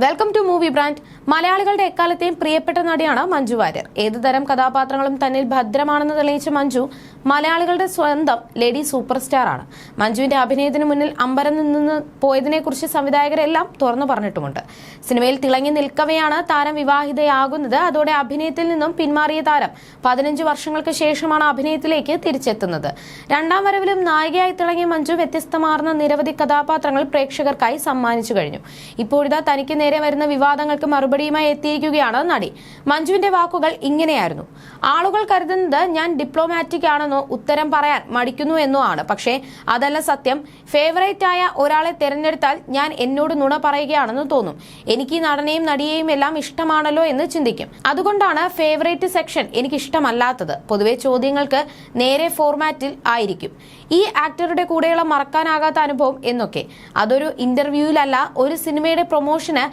Welcome to movie brand. മലയാളികളുടെ എക്കാലത്തെയും പ്രിയപ്പെട്ട നടിയാണ് മഞ്ജു വാര്യർ. ഏതുതരം കഥാപാത്രങ്ങളും തന്നിൽ ഭദ്രമാണെന്ന് തെളിയിച്ച മഞ്ജു മലയാളികളുടെ സ്വന്തം ലേഡി സൂപ്പർ സ്റ്റാർ ആണ്. മഞ്ജുവിന്റെ അഭിനയത്തിന് മുന്നിൽ അമ്പരം നിന്ന് പോയതിനെക്കുറിച്ച് സംവിധായകരെല്ലാം തുറന്നു പറഞ്ഞിട്ടുമുണ്ട്. സിനിമയിൽ തിളങ്ങി നിൽക്കവെയാണ് താരം വിവാഹിതയാകുന്നത്. അതോടെ അഭിനയത്തിൽ നിന്നും പിന്മാറിയ താരം 15 വർഷങ്ങൾക്ക് ശേഷമാണ് അഭിനയത്തിലേക്ക് തിരിച്ചെത്തുന്നത്. രണ്ടാം വരവിലും നായികയായി തിളങ്ങിയ മഞ്ജു വ്യത്യസ്തമാർന്ന നിരവധി കഥാപാത്രങ്ങൾ പ്രേക്ഷകർക്കായി സമ്മാനിച്ചു കഴിഞ്ഞു. ഇപ്പോഴിതാ തനിക്ക് നേരെ വരുന്ന വിവാദങ്ങൾക്ക് മറുപടിയുമായി എത്തിയിരിക്കുകയാണ് നടി. മഞ്ജുവിന്റെ വാക്കുകൾ ഇങ്ങനെയായിരുന്നു: ആളുകൾ കരുതുന്നത് ഞാൻ ഡിപ്ലോമാറ്റിക് ആണെന്നോ ഉത്തരം പറയാൻ മടിക്കുന്നു എന്നോ ആണ്. പക്ഷേ അതല്ല സത്യം. ഫേവറേറ്റ് ആയ ഒരാളെ തിരഞ്ഞെടുത്താൽ ഞാൻ എന്നോട് നുണ പറയുകയാണെന്ന് തോന്നും. എനിക്ക് ഈ നടനെയും നടിയെയും എല്ലാം ഇഷ്ടമാണല്ലോ എന്ന് ചിന്തിക്കും. അതുകൊണ്ടാണ് ഫേവറേറ്റ് സെക്ഷൻ എനിക്ക് ഇഷ്ടമല്ലാത്തത്. പൊതുവെ ചോദ്യങ്ങൾക്ക് നേരെ ഫോർമാറ്റിൽ ആയിരിക്കും. ഈ ആക്ടറുടെ കൂടെയുള്ള മറക്കാനാകാത്ത അനുഭവം എന്നൊക്കെ. അതൊരു ഇന്റർവ്യൂവിലല്ല, ഒരു സിനിമയുടെ പ്രൊമോഷന്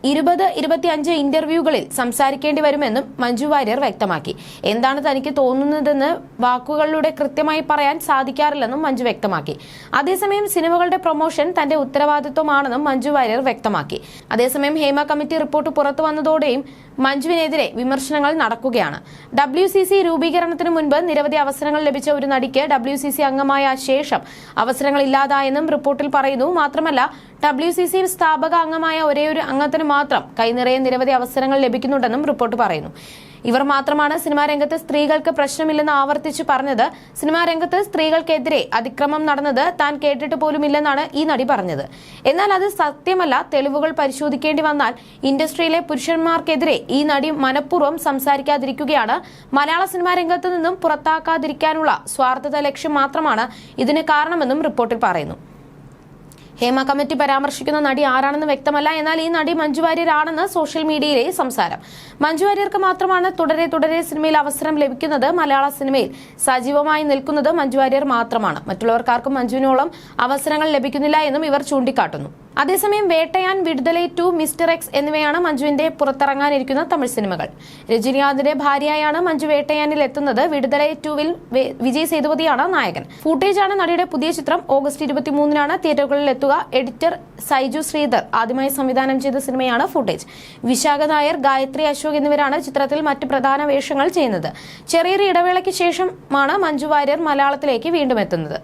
20-25 ഇന്റർവ്യൂകളിൽ സംസാരിക്കേണ്ടി വരുമെന്നും മഞ്ജു വാര്യർ വ്യക്തമാക്കി. എന്താണ് തനിക്ക് തോന്നുന്നതെന്ന് വാക്കുകളിലൂടെ കൃത്യമായി പറയാൻ സാധിക്കാറില്ലെന്നും മഞ്ജു വ്യക്തമാക്കി. അതേസമയം സിനിമകളുടെ പ്രൊമോഷൻ തന്റെ ഉത്തരവാദിത്വമാണെന്നും മഞ്ജു വാര്യർ വ്യക്തമാക്കി. അതേസമയം ഹേമ കമ്മിറ്റി റിപ്പോർട്ട് പുറത്തു വന്നതോടെയും മഞ്ജുവിനെതിരെ വിമർശനങ്ങൾ നടക്കുകയാണ്. WCC രൂപീകരണത്തിന് മുൻപ് നിരവധി അവസരങ്ങൾ ലഭിച്ച ഒരു നടിക്ക് WCC അംഗമായ ശേഷം അവസരങ്ങൾ ഇല്ലാതായെന്നും റിപ്പോർട്ടിൽ പറയുന്നു. മാത്രമല്ല WCC സ്ഥാപക അംഗമായ ഒരേയൊരു അംഗത്തിന് മാത്രം കൈനിറയെ നിരവധി അവസരങ്ങൾ ലഭിക്കുന്നുണ്ടെന്നും റിപ്പോർട്ട് പറയുന്നു. ഇവർ മാത്രമാണ് സിനിമാ രംഗത്ത് സ്ത്രീകൾക്ക് പ്രശ്നമില്ലെന്ന് ആവർത്തിച്ച് പറഞ്ഞത്. സിനിമാ രംഗത്ത് സ്ത്രീകൾക്കെതിരെ അതിക്രമം നടന്നത് താൻ കേട്ടിട്ട് പോലുമില്ലെന്നാണ് ഈ നടി പറഞ്ഞത്. എന്നാൽ അത് സത്യമല്ല. തെളിവുകൾ പരിശോധിക്കേണ്ടി വന്നാൽ ഇൻഡസ്ട്രിയിലെ പുരുഷന്മാർക്കെതിരെ ഈ നടി മനഃപൂർവ്വം സംസാരിക്കാതിരിക്കുകയാണ്. മലയാള സിനിമാ രംഗത്ത് നിന്നും പുറത്താക്കാതിരിക്കാനുള്ള സ്വാർത്ഥത ലക്ഷ്യം മാത്രമാണ് ഇതിന് കാരണമെന്നും റിപ്പോർട്ടിൽ പറയുന്നു. ഹേമ കമ്മിറ്റി പരാമർശിക്കുന്ന നടി ആരാണെന്ന് വ്യക്തമല്ല. എന്നാൽ ഈ നടി മഞ്ജു വാര്യരാണെന്ന് സോഷ്യൽ മീഡിയയിലെ സംസാരം. മഞ്ജു വാര്യർക്ക് മാത്രമാണ് തുടരെ സിനിമയിൽ അവസരം ലഭിക്കുന്നത്. മലയാള സിനിമയിൽ സജീവമായി നിൽക്കുന്നത് മഞ്ജു വാര്യർ മാത്രമാണ്. മറ്റുള്ളവർക്കാർക്കും മഞ്ജുവിനോളം അവസരങ്ങൾ ലഭിക്കുന്നില്ല എന്നും ഇവർ ചൂണ്ടിക്കാട്ടുന്നു. അതേസമയം വേട്ടയാൻ, വിടുതലൈ 2, മിസ്റ്റർ എക്സ് എന്നിവയാണ് മഞ്ജുവിന്റെ പുറത്തിറങ്ങാനിരിക്കുന്ന തമിഴ് സിനിമകൾ. രജനീകാന്തിന്റെ ഭാര്യയായാണ് മഞ്ജു വേട്ടയാനിൽ എത്തുന്നത്. വിടുതലൈ 2-വിൽ വിജയ് സേതുപതിയാണ് നായകൻ. ഫൂട്ടേജാണ് നടിയുടെ പുതിയ ചിത്രം. ഓഗസ്റ്റ് 23-നാണ് തിയേറ്ററുകളിൽ എത്തുക. എഡിറ്റർ സൈജു ശ്രീധർ ആദ്യമായി സംവിധാനം ചെയ്ത സിനിമയാണ് ഫൂട്ടേജ്. വിശാഖ നായർ, ഗായത്രി അശോക് എന്നിവരാണ് ചിത്രത്തിൽ മറ്റ് പ്രധാന വേഷങ്ങൾ ചെയ്യുന്നത്. ചെറിയൊരു ഇടവേളയ്ക്ക് ശേഷമാണ് മഞ്ജു വാര്യർ മലയാളത്തിലേക്ക് വീണ്ടും എത്തുന്നത്.